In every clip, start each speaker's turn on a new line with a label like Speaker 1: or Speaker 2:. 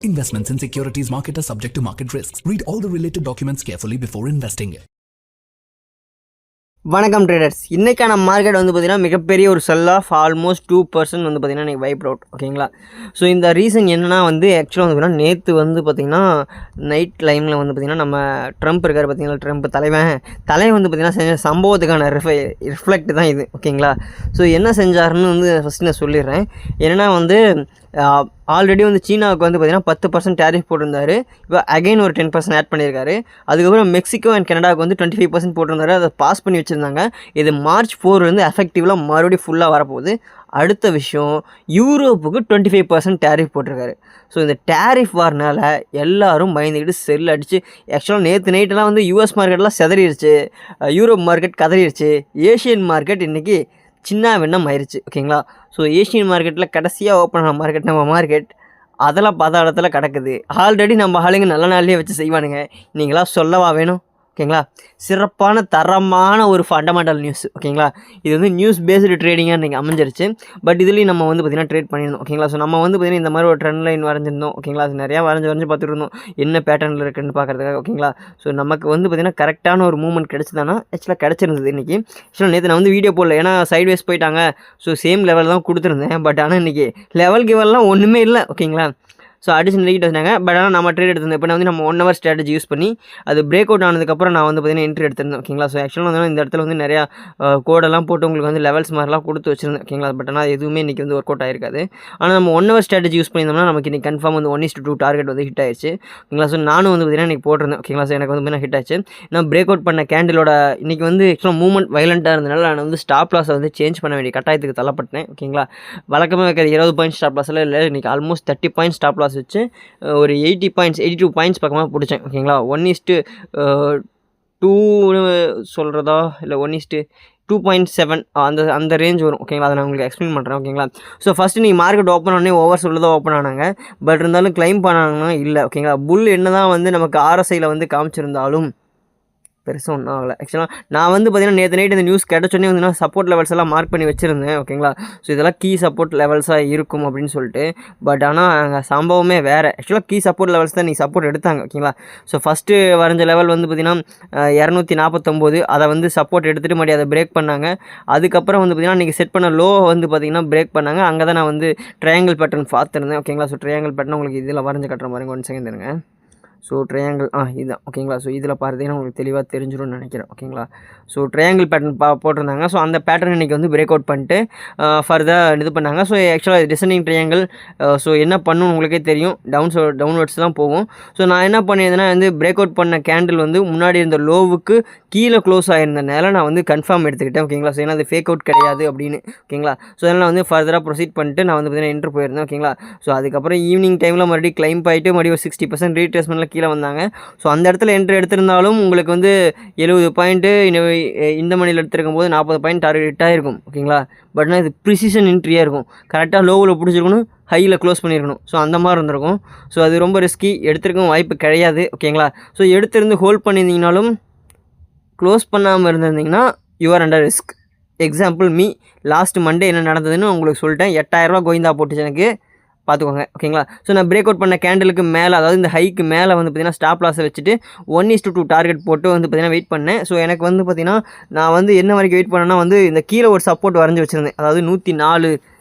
Speaker 1: Investments in securities market are subject to market risks. Read all the related documents carefully before investing.
Speaker 2: வணக்கம் traders. இன்றைக்கான market வந்து பார்த்திங்கன்னா மிகப்பெரிய ஒரு செல் of almost 2% வந்து பார்த்திங்கன்னா இன்றைக்கி வைப் அவுட். ஓகேங்களா? ஸோ இந்த ரீசன் என்னென்னா வந்து ஆக்சுவலாக வந்து பார்த்திங்கன்னா நேற்று வந்து பார்த்திங்கன்னா நைட் டைமில் வந்து பார்த்திங்கன்னா நம்ம ட்ரம்ப் இருக்கார் பார்த்திங்களா, ட்ரம்ப் தலைவன் வந்து பார்த்திங்கன்னா செஞ்ச சம்பவத்துக்கான ரிஃப்ளெக்ட் தான் இது. ஓகேங்களா? ஸோ என்ன செஞ்சாருன்னு வந்து ஃபஸ்ட்டு நான் சொல்லிடுறேன். என்னென்னா வந்து ஆல்ரெடி வந்து சீனாவுக்கு வந்து பார்த்திங்கன்னா 10% டேரிஃப் போட்டிருந்தாரு. இப்போ அகைன் ஒரு 10% ஆட் பண்ணியிருக்காரு. அதுக்கப்புறம் மெக்சிகோ அண்ட் கனடாவுக்கு வந்து 25% போட்டிருந்தாரு. அதை பாஸ் பண்ணி வச்சுருந்தாங்க. இது மார்ச் 4 எஃபெக்டிவ்லாம் மறுபடியும் ஃபுல்லாக வரப்போகுது. அடுத்த விஷயம், யூரோப்புக்கு 25% டேரிஃப் போட்டிருக்காரு. ஸோ இந்த டேரிஃப் வார்னால எல்லோரும் பயந்துக்கிட்டு செல் அடித்து, ஆக்சுவலாக நேற்று நைட்டெல்லாம் வந்து யூஎஸ் மார்க்கெட்லாம் செதறிடுச்சு, யூரோப் மார்க்கெட் கதறிடுச்சு, ஏஷியன் மார்க்கெட் இன்றைக்கி சின்ன வெண்ணம் ஆயிடுச்சு. ஓகேங்களா? ஸோ ஏஷியன் மார்க்கெட்டில் கடைசியாக ஓப்பன் ஆன மார்க்கெட் நம்ம மார்க்கெட் அதெல்லாம் பாதாளத்தில் கிடக்குது. ஆல்ரெடி நம்ம ஆளுங்க நல்ல நாள்லேயே வச்சு செய்வானுங்க. நீங்களாம் சொல்லவா வேணும்? ஓகேங்களா? சிறப்பான தரமான ஒரு ஃபண்டமெண்டல் நியூஸ். ஓகேங்களா? இது வந்து நியூஸ் பேஸ்டு ட்ரேடிங்காக இன்றைக்கி அமைஞ்சிருச்சு. பட் இதுலேயும் நம்ம வந்து பார்த்திங்கன்னா ட்ரேட் பண்ணியிருந்தோம். ஓகேங்களா? ஸோ நம்ம வந்து பார்த்திங்கன்னா இந்த மாதிரி ஒரு ட்ரெண்ட் லைன் வரைஞ்சிருந்தோம். ஓகேங்களா? அது நிறையா வரைஞ்சி பார்த்துட்டு இருந்தோம் என்ன பேட்டர்னில் இருக்குன்னு பார்க்குறதுக்காக. ஓகேங்களா? ஸோ நமக்கு வந்து பார்த்திங்கன்னா கரெக்டான ஒரு மூவ்மெண்ட் கிடச்சிதானா ஆக்சுவலாக கிடச்சிருந்தது இன்றைக்கி. ஆக்சுவலாக நேற்று நான் வந்து வீடியோ போடல, ஏன்னா சைட்வேஸ் போயிட்டாங்க. ஸோ சேம் லெவல் தான் கொடுத்துருந்தேன். பட் ஆனால் இன்றைக்கி லெவல் கிவல்லாம் ஒன்றுமே இல்லை. ஓகேங்களா? ஸோ அடிச்சு நெகிட்டு வந்தாங்க. பட் ஆனால் நம்ம ட்ரேட் எடுத்திருந்தேன். இப்போ வந்து நம்ம 1 hour ஸ்ட்ராட்டஜி யூஸ் பண்ணி அது பிரேக் அவுட் ஆனதுக்கப்புறம் நான் வந்து பார்த்திங்கன்னா என்ட்ரி எடுத்திருந்தேன். ஓகேங்களா? ஸோ ஆக்சுவலாக வந்து இந்த இடத்துல வந்து நிறையா கோடெல்லாம் போட்டு உங்களுக்கு வந்து லெவல்ஸ் மாதிரிலாம் கொடுத்து வச்சுருந்தேன். ஓகேங்களா? பட் ஆனால் எதுவுமே இன்றைக்கி வந்து ஒர்க் அவுட் ஆகிருக்காது. ஆனால் நம்ம 1 hour ஸ்ட்ராட்டஜி யூஸ் பண்ணியிருந்தோம்னா நமக்கு இன்றைக்கி கன்ஃபார்ம் வந்து 1:2 டார்கெட் வந்து ஹிட் ஆயிடுச்சு. ஓகேங்களா? ஸோ நானும் வந்து பார்த்திங்கன்னா இன்றைக்கி போட்டிருந்தேன். ஓகேங்களா? ஸோ எனக்கு வந்து பார்த்திங்கன்னா ஹிட் ஆச்சு. நான் பிரேக் அவுட் பண்ண கேண்டிலோட இன்றைக்கி வந்து ஆக்சுவலாக மூவ்மெண்ட் வைலண்ட்டாக இருந்தனால நான் வந்து ஸ்டாப் லாஸை வந்து சேஞ்ச் பண்ண வேண்டிய கட்டாயத்துக்கு தள்ளப்பட்டேன். ஓகேங்களா? வழக்கமாக வைக்கிற 20 பாயிண்ட் ஸ்டாப் லாஸில் இல்லை, இன்றைக்கி ஆல்மோஸ்ட் 30 பாயிண்ட் ஸ்டாப் லாஸ் வச்சு ஒரு 82 பாயிண்ட்ஸ் பக்கமாக பிடிச்சேன். ஓகேங்களா? 1:2 சொல்கிறதா இல்லை 1:2.7 அந்த ரேஞ்ச் வரும். ஓகேங்களா? அதை நான் உங்களுக்கு எக்ஸ்பிளைன் பண்ணுறேன். ஓகேங்களா? ஸோ ஃபஸ்ட்டு நீங்கள் மார்க்கெட் ஓப்பன் ஆனே ஓவர் சொல்லதான் ஓப்பன் ஆனாங்க. பட் இருந்தாலும் கிளைம் பண்ணாங்கன்னா இல்லை. ஓகேங்களா? புல் என்ன தான் வந்து நமக்கு ஆர்எஸ்ஐயில் வந்து காமிச்சிருந்தாலும் பெருசாக ஒன்றும் ஆகலை. ஆக்சுவலாக நான் வந்து பார்த்திங்கன்னா நேற்று நைட் இந்த நியூஸ் கிடச்சோன்னே வந்து நான் சப்போர்ட் லெவல்ஸ் எல்லாம் மார்க் பண்ணி வச்சுருந்தேன். ஓகேங்களா? ஸோ இதெல்லாம் கீ சப்போர்ட் லெவல்ஸாக இருக்கும் அப்படின்னு சொல்லிட்டு. பட் ஆனால் அங்கே சம்பவமே வேறு. ஆக்சுவலாக கீ சப்போர்ட் லெவல்ஸ் தான் நீ சப்போர்ட் எடுத்தாங்க. ஓகேங்களா? ஸோ ஃபஸ்ட்டு வரைஞ்ச லெவல் வந்து பார்த்திங்கன்னா 249, அதை வந்து சப்போர்ட் எடுத்துகிட்டு மறுபடியும் அதை பிரேக் பண்ணாங்க. அதுக்கப்புறம் வந்து பார்த்திங்கன்னா இன்றைக்கி செட் பண்ண லோ வந்து பார்த்திங்கன்னா பிரேக் பண்ணாங்க. அங்கே தான் நான் வந்து ட்ரையாங்கிள் பேட்டர்ன் பார்த்துருந்தேன். ஓகேங்களா? ஸோ ட்ரையாங்கிள் பேட்டர்ன் உங்களுக்கு இதில் வரைஞ்சி கட்டுற மாதிரி 1 செகண்ட் இருங்க. ஸோ ட்ரையாங்கிள் இதுதான். ஓகேங்களா? ஸோ இதில் பார்த்தீங்கன்னா உங்களுக்கு தெளிவாக தெரிஞ்சிடும்னு நினைக்கிறேன். ஓகேங்களா? ஸோ ட்ரையாங்கிள் பேட்டர்ன் போட்டிருந்தாங்க. ஸோ அந்த பேட்டர்ன் இன்றைக்கி வந்து பிரேக் அவுட் பண்ணிட்டு ஃபர்தர் இது பண்ணாங்க. ஸோ ஆக்சுவலாக டிசைனிங் ட்ரையாங்கிள் ஸோ என்ன பண்ணணும் உங்களுக்கே தெரியும், டவுன்வர்ட்ஸ் தான் போகும். ஸோ நான் என்ன பண்ணியிருந்தேன்னா வந்து பிரேக் அவுட் பண்ண கேண்டில் வந்து முன்னாடி இருந்த லோவுக்கு கீழே க்ளோஸ் ஆகிருந்தனால நான் வந்து கன்ஃபார்ம் எடுத்துக்கிட்டேன். ஓகேங்களா? ஸோ ஏன்னா அது ஃபேக் அவுட் கிடையாது அப்படின்னு. ஓகேங்களா? ஸோ அதனால் வந்து ஃபர்தராக ப்ரொசீட் பண்ணிட்டு நான் வந்து பார்த்தீங்கன்னா என்ட்ரு போயிருந்தேன். ஓகேங்களா? ஸோ அதுக்கப்புறம் ஈவினிங் டைமில் மறுபடியும் கிளைம் ஆகிட்டு மறுபடியும் 60% ரீட்ரேஸ்மெண்ட்டில் கீழே வந்தாங்க. ஸோ அந்த இடத்துல என்ட்ரி எடுத்திருந்தாலும் உங்களுக்கு வந்து 70 பாயிண்ட்டு இந்த மணியில் எடுத்துருக்கும் போது 40 பாயிண்ட் டார்கெட் ஹிட் ஆகிருக்கும். ஓகேங்களா? பட் ஆனால் இது ப்ரிசிஷன் என்ட்ரியாக இருக்கும். கரெக்டாக லோவில் பிடிச்சிருக்கணும், ஹையில் க்ளோஸ் பண்ணியிருக்கணும். ஸோ அந்த மாதிரி இருந்திருக்கும். ஸோ அது ரொம்ப ரிஸ்கி, எடுத்துருக்கும் வாய்ப்பு கிடையாது. ஓகேங்களா? ஸோ எடுத்திருந்து ஹோல்ட் பண்ணியிருந்தீங்கனாலும் க்ளோஸ் பண்ணாமல் இருந்திருந்தீங்கன்னா you are under risk. Example last Monday என்ன நடந்ததுன்னு உங்களுக்கு சொல்லிட்டேன். 8000 ரூபா கோயிந்தா போட்டுச்சு எனக்கு, பார்த்துக்கோங்க. ஓகேங்களா? ஸோ நான் பிரேக் அவுட் பண்ண கேண்டலுக்கு மேலே, அதாவது இந்த ஹைக்கு மேலே வந்து பார்த்திங்கன்னா ஸ்டாப் லாஸை வச்சுட்டு 1:2 டார்கெட் போட்டு வந்து பார்த்திங்கன்னா வெயிட் பண்ணேன். ஸோ எனக்கு வந்து பார்த்திங்கன்னா நான் வந்து என்ன வரைக்கும் வெயிட் பண்ணேன்னா வந்து இந்த கீழே ஒரு சப்போர்ட் வரைஞ்சி வச்சுருந்தேன். அதாவது 104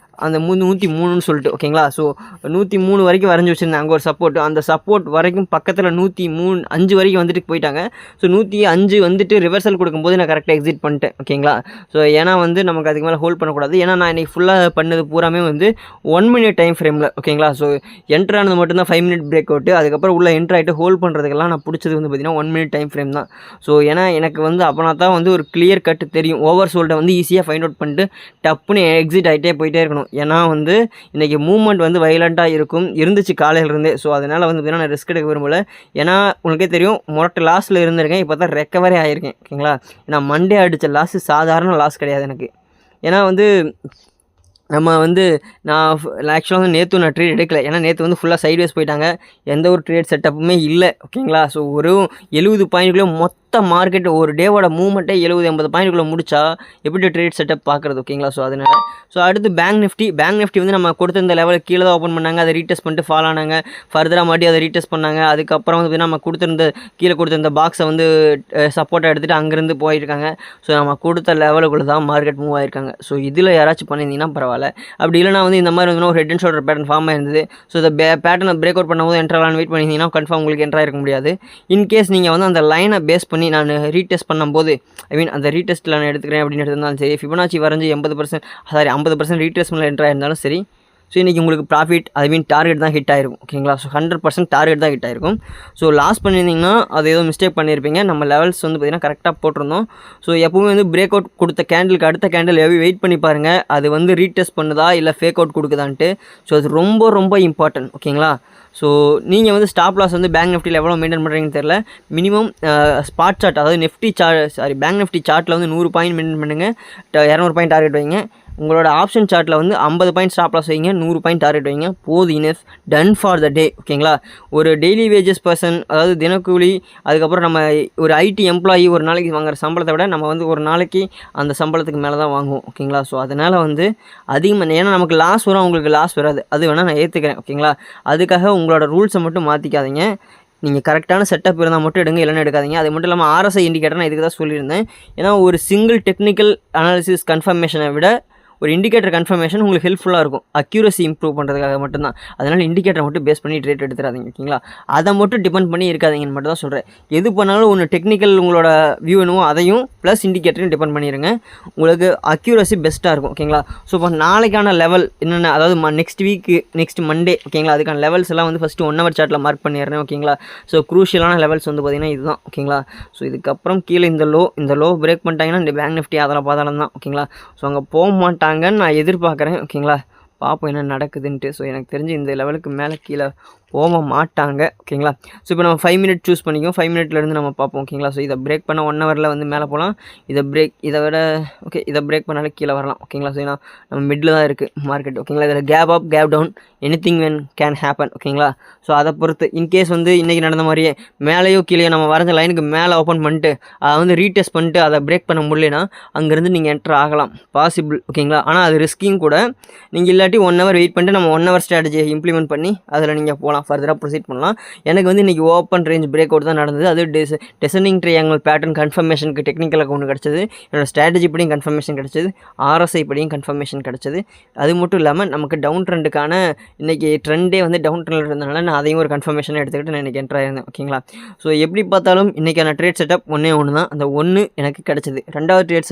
Speaker 2: அந்த 103ன்னு சொல்லிட்டு. ஓகேங்களா? ஸோ 103 வரைக்கும் வரைஞ்சி வச்சுருந்தேன். அங்கே ஒரு சப்போர்ட், அந்த சப்போர்ட் வரைக்கும் பக்கத்தில் 105 வரைக்கும் வந்துட்டு போயிட்டாங்க. ஸோ 105 வந்துட்டு ரிவர்சல் கொடுக்கும்போது நான் கரெக்டாக எக்ஸிட் பண்ணிட்டேன். ஓகேங்களா? ஸோ ஏன்னா வந்து நமக்கு அதுக்கு மேலே ஹோல்ட் பண்ணக்கூடாது. ஏன்னா நான் இன்றைக்கி ஃபுல்லாக பண்ணது பூராமே வந்து 1 minute டைம் ஃப்ரேமில். ஓகேங்களா? ஸோ என்ட்ரு ஆனது மட்டும்தான் 5 minute பிரேக் அவுட்டு. அதுக்கப்புறம் உள்ள என்ட்ரு ஆகிட்டு ஹோல்ட் பண்ணுறதுக்கெல்லாம் நான் பிடிச்சது வந்து பார்த்திங்கன்னா 1 minute டைம் ஃப்ரேம் தான். ஸோ ஏன்னா எனக்கு வந்து அப்போனா தான் வந்து ஒரு கிளியர் கட்டு தெரியும். ஓவர் சோல்டை வந்து ஈஸியாக ஃபைண்ட் அவுட் பண்ணிட்டு டப்புன்னு எக்ஸிட் ஆகிட்டே போயிட்டே இருக்கணும். ஏன்னா வந்து இன்றைக்கி மூவ்மெண்ட் வந்து வைலண்ட்டாக இருந்துச்சு காலையிலேருந்தே. ஸோ அதனால் வந்து நான் ரிஸ்க் எடுக்க விரும்பலை. ஏன்னா உங்களுக்கே தெரியும், மொரட்டு லாஸில் இருந்திருக்கேன். இப்போ தான் ரெக்கவரே ஆகியிருக்கேன். ஓகேங்களா? ஏன்னா மண்டே அடித்த லாஸு சாதாரண லாஸ் கிடையாது எனக்கு. ஏன்னா வந்து நம்ம வந்து நான் ஆக்சுவலாக வந்து நேற்று நான் ட்ரேட் எடுக்கல. ஏன்னா நேற்று வந்து ஃபுல்லாக சைட்வேஸ் போயிட்டாங்க. எந்த ஒரு ட்ரேட் செட்டப்புமே இல்லை. ஓகேங்களா? ஸோ ஒரு 70 பாயிண்ட்குள்ளே மொத்த மார்க்கெட் ஒரு டேவோட மூவ்மெண்ட்டே 70-80 பாயிண்ட்டுக்குள்ளே முடிச்சா எப்படி ட்ரேட் செட்டப் பார்க்குறது ஓகேங்களா. ஸோ அதனால் அடுத்து பேங்க் நிஃப்டி வந்து நம்ம கொடுத்த இந்த லெவலுக்கு கீழே தான் ஓப்பன் பண்ணாங்க, அதை ரீடெஸ்ட் பண்ணிட்டு ஃபால் ஆனாங்க, ஃபர்தராக மாட்டி அதை ரீடெஸ்ட் பண்ணாங்க. அதுக்கப்புறம் வந்து நம்ம கீழே கொடுத்த இந்த பாக்ஸை வந்து சப்போர்ட்டாக எடுத்துகிட்டு அங்கேருந்து போயிருக்காங்க. ஸோ நம்ம கொடுத்த லெவலுக்குள்ளே தான் மார்க்கெட் மூவ் ஆயிருக்காங்க. ஸோ இதில் யாராச்சும் பண்ணியிருந்தீங்கன்னா பரவாயில்ல, அப்படி இல்லைனா வந்து இந்த மாதிரி வந்து ஒரு head and shoulder pattern form ஆயிருந்தது. ஸோ இந்த பேட்டர்னை பிரேக் அவுட் பண்ணும்போது என்ட்ராலான்னு வெயிட் பண்ணியிருந்தீங்கன்னா கன்ஃபார்ம் உங்களுக்கு என்ட்ரா இருக்க முடியாது. இன்கேஸ் நீங்கள் வந்து அந்த லைனை பேஸ் பண்ணி நான் ரீடெஸ்ட் பண்ணும்போது அந்த ரீடெஸ்ட்டில் நான் எடுத்துக்கிறேன் அப்படின்னு எடுத்திருந்தாலும் சரி, ஃபிபனாச்சி வரைஞ்சி 50% ரீடெஸ்ட்மெண்ட்டில் என்ட்ரா இருந்தாலும் சரி, ஸோ இன்றைக்கி உங்களுக்கு ப்ராஃபிட் டார்கெட் தான் ஹிட் ஆயிருக்கும் ஓகேங்களா. ஸோ 100% டார்கெட் தான் ஹிட் ஆயிருக்கும். ஸோ லாஸ் பண்ணியிருந்தீங்கன்னா அது ஏதோ மிஸ்டேக் பண்ணியிருப்பீங்க. நம்ம லெவல்ஸ் வந்து பார்த்திங்கன்னா கரெக்டாக போட்டிருந்தோம். ஸோ எப்பவுமே வந்து பிரேக் அவுட் கொடுத்த கேண்டிலுக்கு அடுத்த கேண்டில் வெயிட் பண்ணி பாருங்கள், அது வந்து ரீடெஸ்ட் பண்ணுதா இல்லை ஃபேக் அவுட் கொடுக்குதான்ட்டு. ஸோ அது ரொம்ப ரொம்ப இம்பார்ட்டன்ட் ஓகேங்களா. ஸோ நீங்கள் வந்து ஸ்டாப் லாஸ் வந்து பேங்க் நிஃப்டியில் எவ்வளோ மெயின்டைன் பண்ணுறீங்கன்னு தெரியல. மினிமம் ஸ்பாட் சார்ட், அதாவது பேங்க் நிஃப்டி சார்ட்டில் வந்து 100 பாயிண்ட் மெயின்டைன் பண்ணுங்கள், 200 பாயிண்ட் டார்கெட் வைங்க. உங்களோட ஆப்ஷன் சார்ட்டில் வந்து 50 பாயிண்ட் ஸ்டாப் லாஸ் வைங்க, 100 பாயிண்ட் டார்கெட் வைங்க, போதும், இனஃப், டன் ஃபார் த டே ஓகேங்களா. ஒரு டெய்லி வேஜஸ் பர்சன், அதாவது தினக்கூலி, அதுக்கப்புறம் நம்ம ஒரு ஐடி எம்ப்ளாயி ஒரு நாளைக்கு வாங்குற சம்பளத்தை விட நம்ம வந்து ஒரு நாளைக்கு அந்த சம்பளத்துக்கு மேலே தான் வாங்குவோம் ஓகேங்களா. ஸோ அதனால் வந்து அதிகமாக, ஏன்னா நமக்கு லாஸ் வரும், அவங்களுக்கு லாஸ் வராது, அது வேணால் நான் ஏற்றுக்கிறேன் ஓகேங்களா. அதுக்காக உங்களோட ரூல்ஸை மட்டும் மாற்றிக்காதீங்க. நீங்கள் கரெக்டான செட்டப் இருந்தால் மட்டும் எடுங்க, இல்லைன்னா எடுக்காதீங்க. அது மட்டும் இல்லாமல் RSI இண்டிகேட்டர் நான் இதுக்கு தான் சொல்லியிருந்தேன். ஏன்னா ஒரு சிங்கிள் டெக்னிக்கல் அனாலிசிஸ் கன்ஃபர்மேஷனை விட ஒரு இண்டிகேட்டர் கன்ஃபர்மேஷன் உங்களுக்கு ஹெல்ப்ஃபுல்லாக இருக்கும், அக்யூரசி இம்ப்ரூவ் பண்ணுறதுக்காக மட்டும்தான். அதனால் இண்டிகேட்டரை மட்டும் பேஸ் பண்ணி ட்ரேட் எடுத்துடாதீங்க ஓகேங்களா. அதை மட்டும் டிபெண்ட் பண்ணி இருக்காதீங்கன்னு மட்டும் தான் சொல்கிறேன். எது பண்ணாலும் ஒன்று டெக்னிக்கல் உங்களோட வியூ என்னவோ அதையும் ப்ளஸ் இண்டிகேட்டரையும் டிபெண்ட் பண்ணிடுங்க, உங்களுக்கு அக்யூரசி பெஸ்ட்டாக இருக்கும் ஓகேங்களா. ஸோ இப்போ நாளைக்கான லெவல் என்னென்ன, அதாவது நெக்ஸ்ட் மண்டே ஓகேங்களா, அதுக்கான லெவல்ஸ் எல்லாம் வந்து ஃபஸ்ட்டு 1 ஹவர் சார்ட்டில் மார்க் பண்ணிடுறேன் ஓகேங்களா. ஸோ க்ரூஷியலான லெவல்ஸ் வந்து பார்த்திங்கன்னா இதுதான் ஓகேங்களா. ஸோ இதுக்கப்புறம் கீழே இந்த லோ பிரேக் பண்ணிட்டாங்கன்னா இந்த பேங்க் நிஃப்டி அதெல்லாம் பாதாளம் தான் ஓகேங்களா. ஸோ அங்கே போக மாட்டாங்கன்னு நான் எதிர்பார்க்குறேன் ஓகேங்களா. பார்ப்போம் என்ன நடக்குதுன்ட்டு. ஸோ எனக்கு தெரிஞ்சு இந்த லெவலுக்கு மேலே கீழே போக மாட்டாங்க ஓகேங்களா. ஸோ இப்போ நம்ம 5 மினிட் சூஸ் பண்ணிக்கோம், 5 மினிட்லேருந்து நம்ம பார்ப்போம் ஓகேங்களா. ஸோ இதை பிரேக் பண்ண 1 ஹவரில் வந்து மேலே போகலாம், இதை பிரேக் பண்ணாலே கீழே வரலாம் ஓகேங்களா. ஸோ ஏன்னா நம்ம மிடில் தான் இருக்குது மார்க்கெட் ஓகேங்களா. இதில் cap up cap down anything can happen ஓகேங்களா. ஸோ அதை பொறுத்து இன்கேஸ் வந்து இன்றைக்கி நடந்த மாதிரியே மேலேயோ கீழே நம்ம வரைஞ்ச லைனுக்கு மேலே ஓப்பன் பண்ணிட்டு அதை வந்து ரீடெஸ்ட் பண்ணிட்டு அதை பிரேக் பண்ண முடியலனா அங்கேருந்து நீங்கள் என்ட்ரு ஆகலாம், பாசிபிள் ஓகேங்களா. ஆனால் அது ரிஸ்கிங் கூட. நீங்கள் இல்லாட்டி 1 ஹவர் வெயிட் பண்ணிட்டு நம்ம 1 ஹவர் ஸ்ட்ராட்டஜியை இம்ப்ளிமெண்ட் பண்ணி அதில் நீங்கள் போகலாம், ஃபர்தராக ப்ரொசீட் பண்ணலாம். எனக்கு வந்து இன்றைக்கி ஓப்பன் ரேஞ்ச் பிரேக் அவுட் தான் நடந்தது. அது டெசனிங் ட்ரையாங்கிள் பேட்டர்ன் கன்ஃபர்மேஷனுக்கு டெக்னிக்கல் அக்கௌண்ட் கிடச்சது, என்னோடய ஸ்ட்ராட்டஜி படியும் கன்ஃபர்மேஷன் கிடச்சது, RSI படியும் கன்ஃபர்மேஷன் கிடச்சது. அது மட்டும் இல்லாமல் நமக்கு டவுன் ட்ரெண்டுக்கான இன்றைக்கி ட்ரெண்டே வந்து டவுன் ட்ரெண்டில் இருந்தனால நான் அதையும் ஒரு கன்ஃபர்மேஷனை எடுத்துக்கிட்டு நான் இன்றைக்கி என்ட்ரு ஆயிருந்தேன் ஓகேங்களா. ஸோ எப்படி பார்த்தாலும் இன்றைக்கான ட்ரேட் செட்டப் ஒன்றே தான், அந்த 1 எனக்கு கிடச்சிது. 2வது ட்ரேட்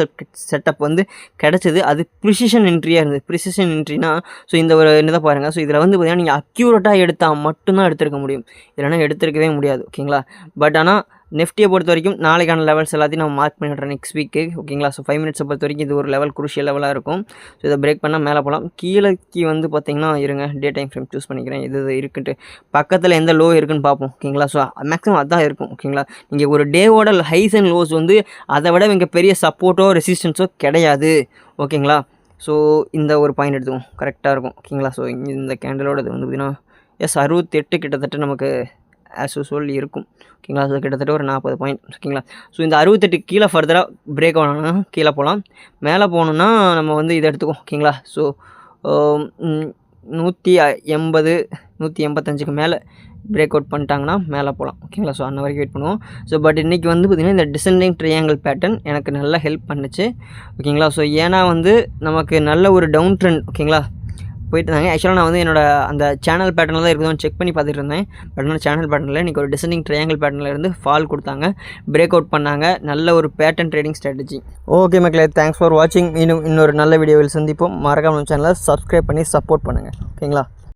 Speaker 2: செட்டப் வந்து கிடச்சிது, அது ப்ரிசிஷன் என்ட்ரியாக இருந்தது. ப்ரிசிஷன் என்ட்ரினா ஸோ இந்த ஒரு என்னதான் பாருங்கள். ஸோ இதில் வந்து பார்த்திங்கன்னா நீங்கள் அக்யூரேட்டாக எடுத்தால் மட்டும்தான் எடுத்துருக்க முடியும், இல்லைனா எடுத்துருக்கவே முடியாது ஓகேங்களா. பட் ஆனால் நெஃப்டியை பொறுத்த வரைக்கும் நாளைக்கான லெவல்ஸ் எல்லாத்தையும் நம்ம மார்க் பண்ணிடுறேன் நெக்ஸ்ட் வீக்கு ஓகேங்களா. ஸோ 5 மினிட்ஸை பொறுத்த வரைக்கும் இது ஒரு லெவல் குரூஷியல் லெவலாக இருக்கும். ஸோ இதை பிரேக் பண்ணால் மேலே போகலாம். கீழேக்கு வந்து பார்த்திங்கன்னா இருங்க, டே டைம் ஃப்ரேம் சூஸ் பண்ணிக்கிறேன், இது இருக்குன்ட்டு பக்கத்தில் எந்த லோ இருக்குன்னு பார்ப்போம் ஓகேங்களா. ஸோ மேக்ஸிமம் அதுதான் இருக்கும் ஓகேங்களா. நீங்கள் ஒரு டேவோட ஹைஸ் அண்ட் லோஸ் வந்து அதை விட இங்கே பெரிய சப்போர்ட்டோ ரெசிஸ்டன்ஸோ கிடையாது ஓகேங்களா. ஸோ இந்த ஒரு பாயிண்ட் எடுத்துக்கும் கரெக்டாக இருக்கும் ஓகேங்களா. ஸோ இந்த கேண்டலோட இது வந்து பார்த்திங்கன்னா 68 கிட்டத்தட்ட நமக்கு ஆஸ் யூஸ்வல் இருக்கும் ஓகேங்களா. ஸோ கிட்டத்தட்ட ஒரு 40 பாயிண்ட் ஓகேங்களா. ஸோ இந்த 68 கீழே ஃபர்தராக பிரேக் ஆகணும்னா கீழே போகலாம், மேலே போகணுன்னா நம்ம வந்து இதை எடுத்துக்கோம் ஓகேங்களா. ஸோ 180 185க்கு மேலே பிரேக் அவுட் பண்ணிட்டாங்கன்னா மேலே போகலாம் ஓகேங்களா. ஸோ அன்ன வரைக்கும் வெயிட் பண்ணுவோம். ஸோ பட் இன்றைக்கி வந்து பார்த்திங்கன்னா இந்த டிசெண்டிங் ட்ரையாங்கிள் பேட்டர்ன் எனக்கு நல்லா ஹெல்ப் பண்ணுச்சு ஓகேங்களா. ஸோ ஏன்னா வந்து நமக்கு நல்ல ஒரு டவுன் ட்ரெண்ட் ஓகேங்களா போயிட்டு இருந்தாங்க. ஆக்சுவலாக நான் வந்து என்னோட அந்த சேனல் பேட்டர்னில் தான் இருக்குதுன்னு செக் பண்ணி பார்த்துட்டு இருந்தேன். பட் ஆனால் சேனல் பேட்டர்னில் இன்றைக்கி ஒரு டிசெண்டிங் ட்ரையாங்கிள் பேட்டர்னில் இருந்து ஃபால் கொடுத்தாங்க, பிரேக் அவுட் பண்ணாங்க. நல்ல ஒரு பேட்டர்ன் ட்ரேடிங் ஸ்ட்ராட்டஜி. ஓகே மக்களே, தேங்க்ஸ் ஃபார் வாட்சிங். இன்னொரு நல்ல வீடியோவில் சந்திப்போம். மறக்காம சேனலை சப்ஸ்கிரைப் பண்ணி சப்போர்ட் பண்ணுங்கள் ஓகேங்களா.